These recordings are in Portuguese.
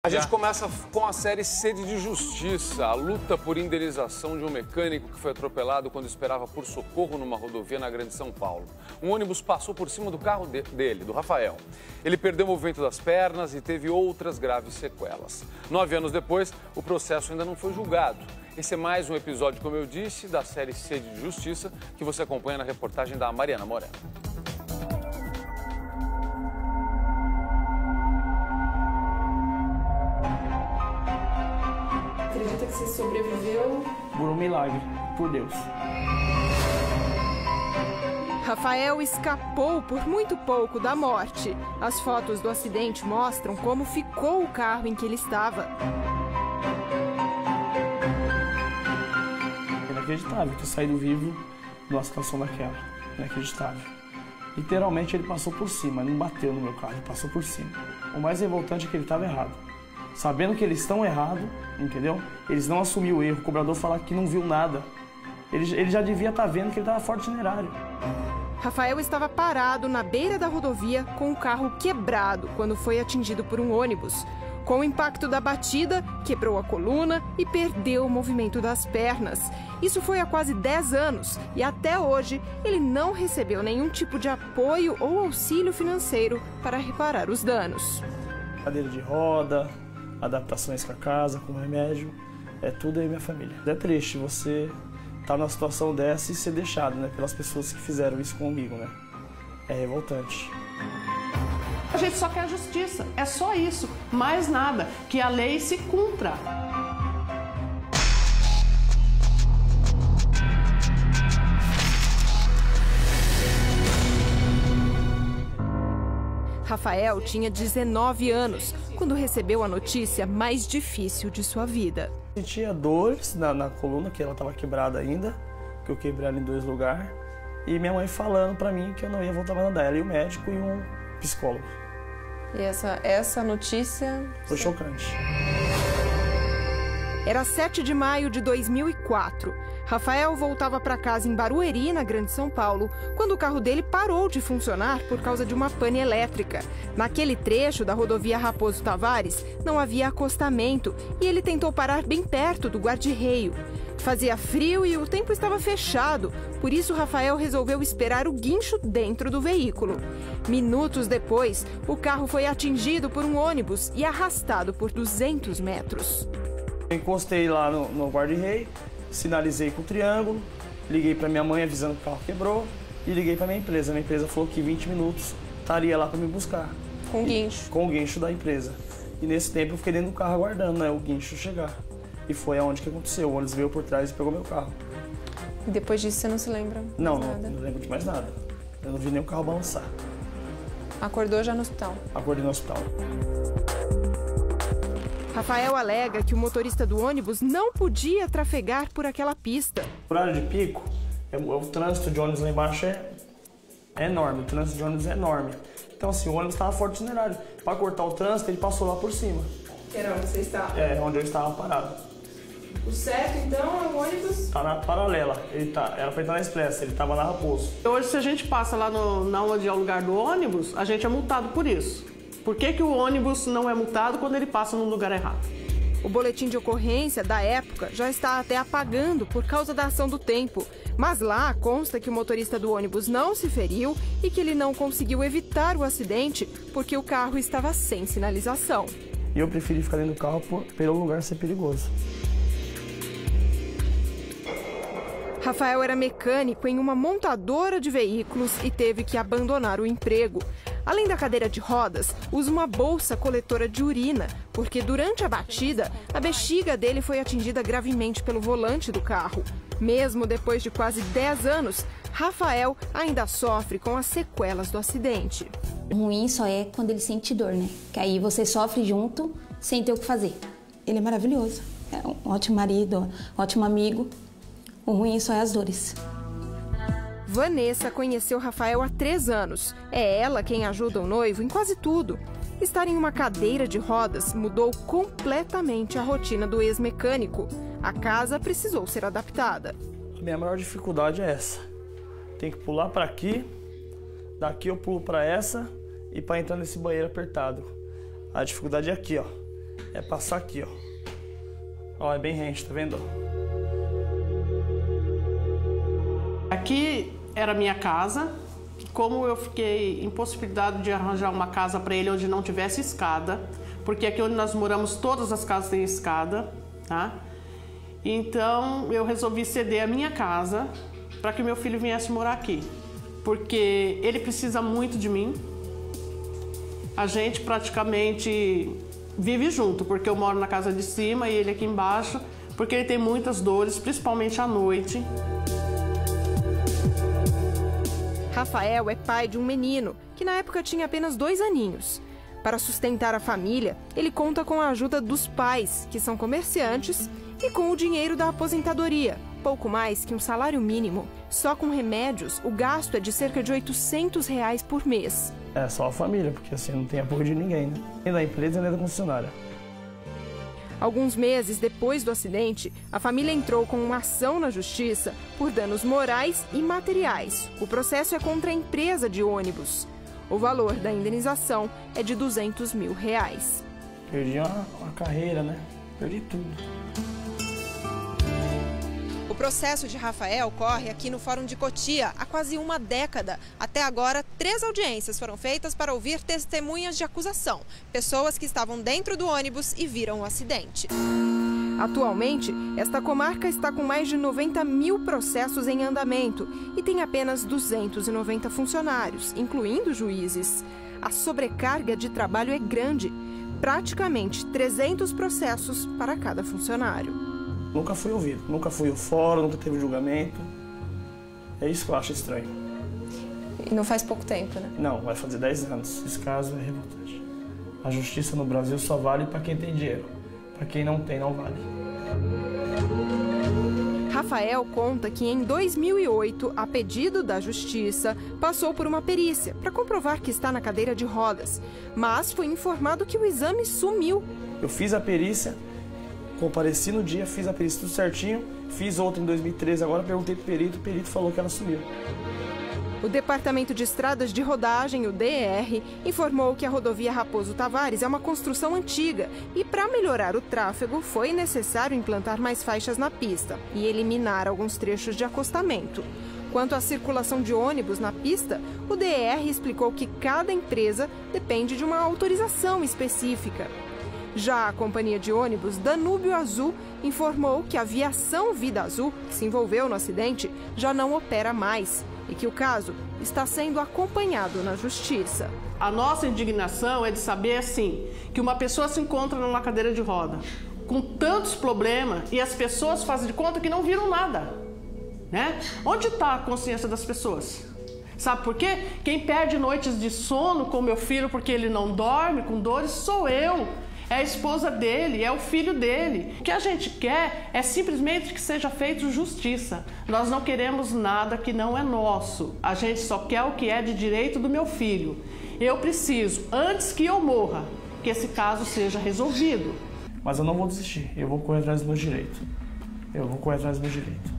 A gente começa com a série Sede de Justiça, a luta por indenização de um mecânico que foi atropelado quando esperava por socorro numa rodovia na Grande São Paulo. Um ônibus passou por cima do carro dele, do Rafael. Ele perdeu o movimento das pernas e teve outras graves sequelas. 9 anos depois, o processo ainda não foi julgado. Esse é mais um episódio, como eu disse, da série Sede de Justiça, que você acompanha na reportagem da Mariana Moreno. Acredita que você sobreviveu? Por um milagre, por Deus. Rafael escapou por muito pouco da morte. As fotos do acidente mostram como ficou o carro em que ele estava. Inacreditável ter saído vivo numa situação daquela. Inacreditável. Literalmente ele passou por cima, não bateu no meu carro, ele passou por cima. O mais revoltante é que ele estava errado. Sabendo que eles estão errados, entendeu? Eles não assumiram o erro, o cobrador fala que não viu nada. Ele já devia estar vendo que ele estava fora do itinerário. Rafael estava parado na beira da rodovia com o carro quebrado quando foi atingido por um ônibus. Com o impacto da batida, quebrou a coluna e perdeu o movimento das pernas. Isso foi há quase 10 anos e até hoje ele não recebeu nenhum tipo de apoio ou auxílio financeiro para reparar os danos. Cadeira de roda, adaptações com a casa, com o remédio, é tudo aí minha família. É triste você estar numa situação dessa e ser deixado, né, pelas pessoas que fizeram isso comigo, né? É revoltante. A gente só quer justiça, é só isso, mais nada, que a lei se cumpra. Rafael tinha 19 anos quando recebeu a notícia mais difícil de sua vida. Sentia dores na coluna, que ela estava quebrada ainda, que eu quebrei ela em 2 lugares, e minha mãe falando para mim que eu não ia voltar mais a andar, ela e o médico e um psicólogo. E essa notícia... Foi chocante. Era 7 de maio de 2004. Rafael voltava para casa em Barueri, na Grande São Paulo, quando o carro dele parou de funcionar por causa de uma pane elétrica. Naquele trecho da rodovia Raposo Tavares, não havia acostamento e ele tentou parar bem perto do guarda-reio. Fazia frio e o tempo estava fechado, por isso Rafael resolveu esperar o guincho dentro do veículo. Minutos depois, o carro foi atingido por um ônibus e arrastado por 200 metros. Encostei lá no guarda-reio, sinalizei com o triângulo, liguei para minha mãe avisando que o carro quebrou e liguei para minha empresa. A minha empresa falou que 20 minutos estaria lá para me buscar. Com o guincho? Com o guincho da empresa. E nesse tempo eu fiquei dentro do carro aguardando, né, o guincho chegar. E foi aonde que aconteceu. O ônibus veio por trás e pegou meu carro. E depois disso você não se lembra mais não lembro de mais nada. Eu não vi nem o carro balançar. Acordou já no hospital? Acordei no hospital. Rafael alega que o motorista do ônibus não podia trafegar por aquela pista. O horário de pico, o trânsito de ônibus lá embaixo é enorme, o trânsito de ônibus é enorme. Então assim, o ônibus estava fora do itinerário. Para cortar o trânsito, ele passou lá por cima. Era onde você estava? É, onde eu estava parado. O certo, então, é o ônibus? Está na paralela, era para estar na expressa, ele estava na Raposo. Hoje, se a gente passa lá onde é o lugar do ônibus, a gente é multado por isso. Por que o ônibus não é multado quando ele passa no lugar errado? O boletim de ocorrência da época já está até apagando por causa da ação do tempo. Mas lá consta que o motorista do ônibus não se feriu e que ele não conseguiu evitar o acidente porque o carro estava sem sinalização. E eu preferi ficar dentro do carro pelo lugar ser perigoso. Rafael era mecânico em uma montadora de veículos e teve que abandonar o emprego. Além da cadeira de rodas, usa uma bolsa coletora de urina, porque durante a batida, a bexiga dele foi atingida gravemente pelo volante do carro. Mesmo depois de quase 10 anos, Rafael ainda sofre com as sequelas do acidente. O ruim só é quando ele sente dor, né? Que aí você sofre junto, sem ter o que fazer. Ele é maravilhoso, é um ótimo marido, um ótimo amigo. O ruim só é as dores. Vanessa conheceu Rafael há 3 anos. É ela quem ajuda o noivo em quase tudo. Estar em uma cadeira de rodas mudou completamente a rotina do ex-mecânico. A casa precisou ser adaptada. A minha maior dificuldade é essa. Tem que pular para aqui, daqui eu pulo para essa e para entrar nesse banheiro apertado. A dificuldade é aqui, ó. é passar aqui, ó. Ó, é bem rente, tá vendo? Aqui era minha casa. Como eu fiquei impossibilitado de arranjar uma casa para ele onde não tivesse escada, porque aqui onde nós moramos todas as casas têm escada, tá? Então eu resolvi ceder a minha casa para que meu filho viesse morar aqui, porque ele precisa muito de mim. A gente praticamente vive junto, porque eu moro na casa de cima e ele aqui embaixo, porque ele tem muitas dores, principalmente à noite. Rafael é pai de um menino, que na época tinha apenas 2 aninhos. Para sustentar a família, ele conta com a ajuda dos pais, que são comerciantes, e com o dinheiro da aposentadoria, pouco mais que um salário mínimo. Só com remédios, o gasto é de cerca de R$800 por mês. É só a família, porque assim não tem apoio de ninguém, né? Nem da empresa, nem da concessionária. Alguns meses depois do acidente, a família entrou com uma ação na justiça por danos morais e materiais. O processo é contra a empresa de ônibus. O valor da indenização é de R$200 mil. Perdi uma carreira, né? Perdi tudo. O processo de Rafael corre aqui no Fórum de Cotia há quase uma década. Até agora, 3 audiências foram feitas para ouvir testemunhas de acusação, pessoas que estavam dentro do ônibus e viram o acidente. Atualmente, esta comarca está com mais de 90 mil processos em andamento e tem apenas 290 funcionários, incluindo juízes. A sobrecarga de trabalho é grande, praticamente 300 processos para cada funcionário. Nunca fui ouvido, nunca fui ao fórum, nunca teve julgamento. É isso que eu acho estranho. E não faz pouco tempo, né? Não, vai fazer 10 anos. Esse caso é revoltante. A justiça no Brasil só vale para quem tem dinheiro. Para quem não tem, não vale. Rafael conta que em 2008, a pedido da justiça, passou por uma perícia para comprovar que está na cadeira de rodas, mas foi informado que o exame sumiu. Eu fiz a perícia, compareci no dia, fiz a perícia tudo certinho, fiz outra em 2013, agora perguntei pro perito, o perito falou que ela sumiu. O Departamento de Estradas de Rodagem, o DR, informou que a rodovia Raposo Tavares é uma construção antiga e, para melhorar o tráfego, foi necessário implantar mais faixas na pista e eliminar alguns trechos de acostamento. Quanto à circulação de ônibus na pista, o DR explicou que cada empresa depende de uma autorização específica. Já a companhia de ônibus Danúbio Azul informou que a Aviação Vida Azul, que se envolveu no acidente, já não opera mais e que o caso está sendo acompanhado na justiça. A nossa indignação é de saber, assim, que uma pessoa se encontra numa cadeira de roda com tantos problemas e as pessoas fazem de conta que não viram nada, né? Onde está a consciência das pessoas? Sabe por quê? Quem perde noites de sono com meu filho porque ele não dorme, com dores, sou eu. É a esposa dele, é o filho dele. O que a gente quer é simplesmente que seja feita justiça. Nós não queremos nada que não é nosso. A gente só quer o que é de direito do meu filho. Eu preciso, antes que eu morra, que esse caso seja resolvido. Mas eu não vou desistir, eu vou correr atrás do meu direito. Eu vou correr atrás do meu direito.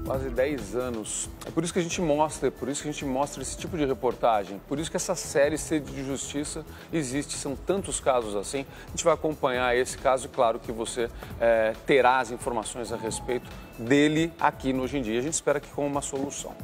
Quase 10 anos. É por isso que a gente mostra, esse tipo de reportagem, por isso que essa série Sede de Justiça existe, são tantos casos assim. A gente vai acompanhar esse caso e claro que você terá as informações a respeito dele aqui no Hoje em Dia. A gente espera que com uma solução.